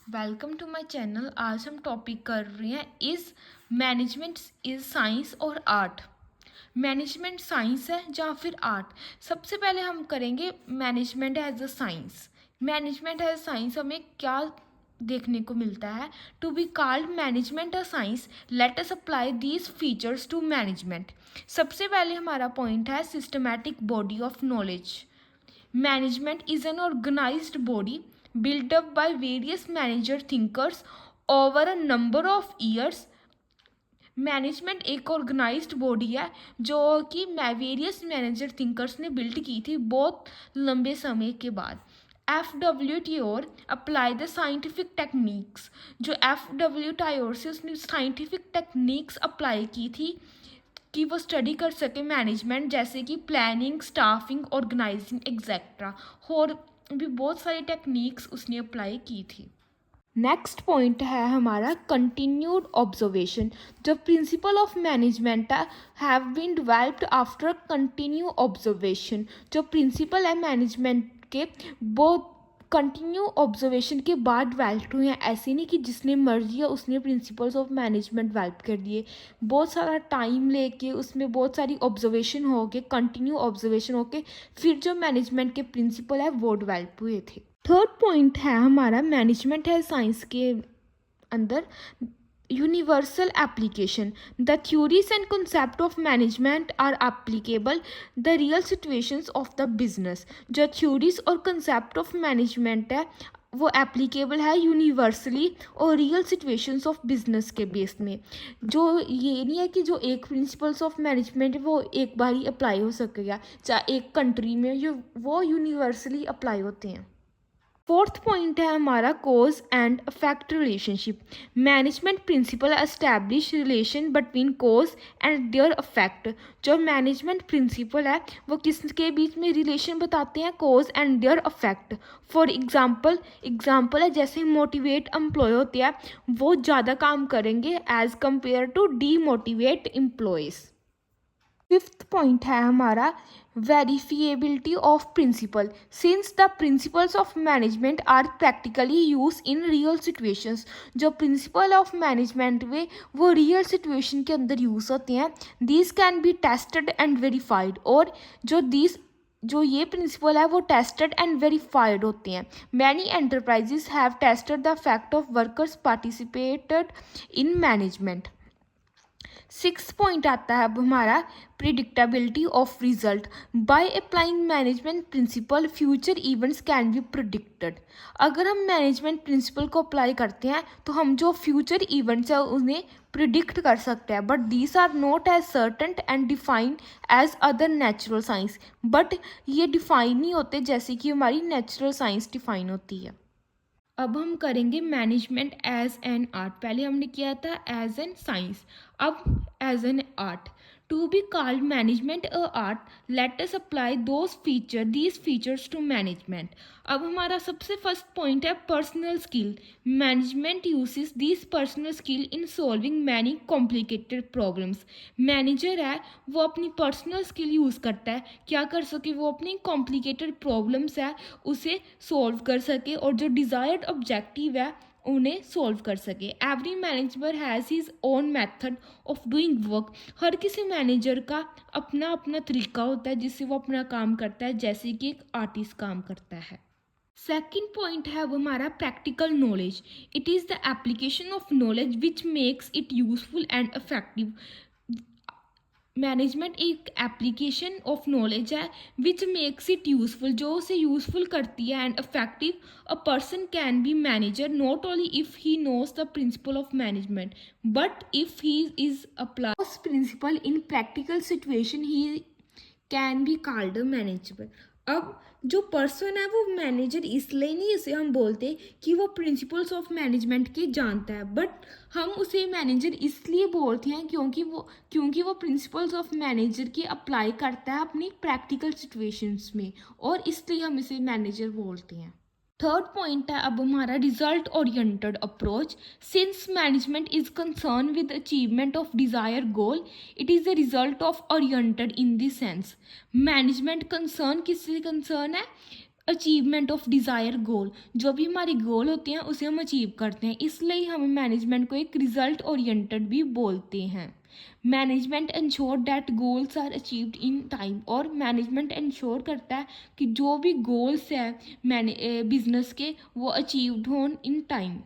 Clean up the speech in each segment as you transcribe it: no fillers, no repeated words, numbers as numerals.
Welcome to my channel. आज हम topic कर रहे हैं इज़ मैनेजमेंट इज़ साइंस और आर्ट। मैनेजमेंट साइंस है या फिर आर्ट। सबसे पहले हम करेंगे management as a science. Management as a science हमें क्या देखने को मिलता है? To be called management a science, let us apply these features to management. सबसे पहले हमारा पॉइंट है systematic body of knowledge. Management is an organized body built up by various manager thinkers over a number of years. Management एक organised body है जो कि various manager thinkers ने build की थी बहुत लंबे समय के बाद। FW Taylor apply the scientific techniques. जो FW टायोर से उसने साइंटिफिक टेक्निक्स अप्लाई की थी कि वो स्टडी कर सके मैनेजमेंट, जैसे कि प्लानिंग, स्टाफिंग, ऑर्गेनाइजिंग एक्सेट्रा। और भी बहुत सारी टेक्निक्स उसने अप्लाई की थी। नेक्स्ट पॉइंट है हमारा continued observation. The principle of management have been developed after continue observation. जो प्रिंसिपल है मैनेजमेंट के वो कंटिन्यू ऑब्जर्वेशन के बाद डेवलप हुए हैं। ऐसे नहीं कि जिसने मर्जी है उसने प्रिंसिपल्स ऑफ मैनेजमेंट डेवलप कर दिए। बहुत सारा टाइम लेके उसमें बहुत सारी ऑब्जर्वेशन हो के, कंटिन्यू ऑब्जर्वेशन हो के फिर जो मैनेजमेंट के प्रिंसिपल है वो डेवलप हुए थे। थर्ड पॉइंट है हमारा मैनेजमेंट है साइंस के अंदर universal application. The theories and concept of management are applicable the real situations of the business. जो थ्योरीज और कंसेप्ट ऑफ मैनेजमेंट है वो एप्लीकेबल है यूनिवर्सली और रियल सिचुएशंस ऑफ बिजनेस के बेस में। जो ये नहीं है कि जो एक प्रिंसिपल्स ऑफ मैनेजमेंट है वो एक बार ही अप्लाई हो सकेगा, चाहे एक कंट्री में वो यूनिवर्सली अप्लाई होते हैं। फोर्थ पॉइंट है हमारा cause and effect relationship. Management principle establish relation between cause and their effect. जो मैनेजमेंट प्रिंसिपल है वो किसके बीच में रिलेशन बताते हैं? Cause and their effect. For example है जैसे मोटिवेट एम्प्लॉय होते हैं वो ज़्यादा काम करेंगे as compared to demotivate employees. Fifth point है हमारा verifiability of principle. Since the principles of management are practically use in real situations. जो प्रिंसिपल ऑफ मैनेजमेंट में वो रियल सिचुएशन के अंदर यूज़ होते हैं। This can be tested and verified. और जो ये प्रिंसिपल है वो टेस्टेड एंड वेरीफाइड होते हैं। Many enterprises have tested the fact of workers participated in management. Six point आता है अब हमारा predictability of result. By applying management principle future events can be predicted. अगर हम मैनेजमेंट प्रिंसिपल को अप्लाई करते हैं तो हम जो फ्यूचर इवेंट्स है उन्हें प्रिडिक्ट कर सकते हैं। But these are not as certain and defined as other natural science. But ये डिफाइन नहीं होते जैसे कि हमारी नेचुरल साइंस डिफाइन होती है। अब हम करेंगे मैनेजमेंट एज एन आर्ट। पहले हमने किया था एज एन साइंस, अब as an art. To be called management a art, let us apply these features to management. अब हमारा सबसे फर्स्ट पॉइंट है personal skill. Management uses this personal skill in solving many complicated problems. Manager है वो अपनी personal skill use करता है, क्या कर सके, वो अपनी कॉम्प्लिकेटेड प्रॉब्लम्स है उसे सॉल्व कर सके और जो डिज़ायर्ड ऑब्जेक्टिव है उन्हें सॉल्व कर सके। Every manager has his own method of doing work. हर किसी मैनेजर का अपना अपना तरीका होता है जिससे वो अपना काम करता है, जैसे कि एक आर्टिस्ट काम करता है। सेकेंड पॉइंट है वो हमारा practical knowledge. It is the application of knowledge which makes it useful and effective. Management एक एप्लीकेशन ऑफ नॉलेज है विच मेक्स इट यूजफुल, जो उसे यूजफुल करती है and effective. A person can be manager not only if he knows the principle of management but if he is apply principle in practical situation he can be called a manager. अब जो person है वो manager इसलिए नहीं उसे हम बोलते कि वो प्रिंसिपल्स ऑफ मैनेजमेंट के जानता है, बट हम उसे मैनेजर इसलिए बोलते हैं क्योंकि वो प्रिंसिपल्स ऑफ मैनेजर के अप्लाई करता है अपनी प्रैक्टिकल सिचुएशंस में, और इसलिए हम इसे मैनेजर बोलते हैं। थर्ड पॉइंट है अब हमारा result oriented approach. Since management is concern with achievement of desire goal, it is the result of oriented in this sense. Management concern किससे कंसर्न है? अचीवमेंट ऑफ डिज़ायर गोल, जो भी हमारे गोल होते हैं उसे हम अचीव करते हैं, इसलिए हम मैनेजमेंट को एक रिजल्ट ओरिएंटेड भी बोलते हैं। Management ensure that goals are achieved in time, और मैनेजमेंट इंश्योर करता है कि जो भी गोल्स है बिजनेस के वो अचीव्ड होन इन टाइम।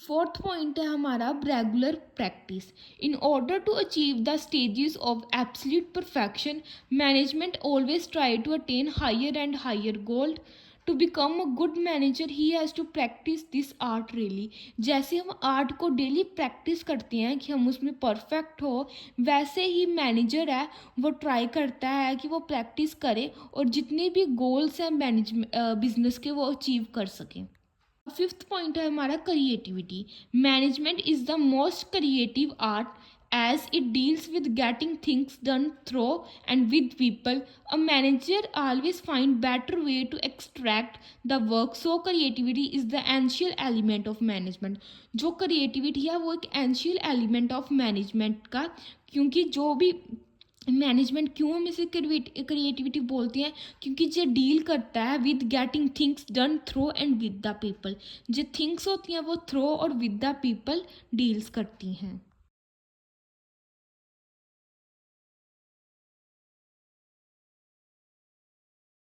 फोर्थ पॉइंट है हमारा regular practice. In order to achieve the stages of absolute perfection, management always try to attain higher and higher goal. To become a good manager he has to practice this art really. जैसे हम art को daily practice करते हैं कि हम उसमें perfect हो, वैसे ही मैनेजर है वो ट्राई करता है कि वो प्रैक्टिस करे और जितने भी गोल्स हैं बिजनेस के वो अचीव कर सकें। फिफ्थ पॉइंट है हमारा creativity. Management is the most creative art as it deals with getting things done through and with people. A manager always find better way to extract the work, so creativity is the essential element of management. जो creativity है वो एक essential element of management का, क्योंकि जो भी management क्यों हम इसे क्रिएटिविटी बोलते हैं, क्योंकि जो डील करता है with getting things done through and with the people. जो थिंग्स होती हैं वो थ्रो और विद द पीपल डील्स करती हैं।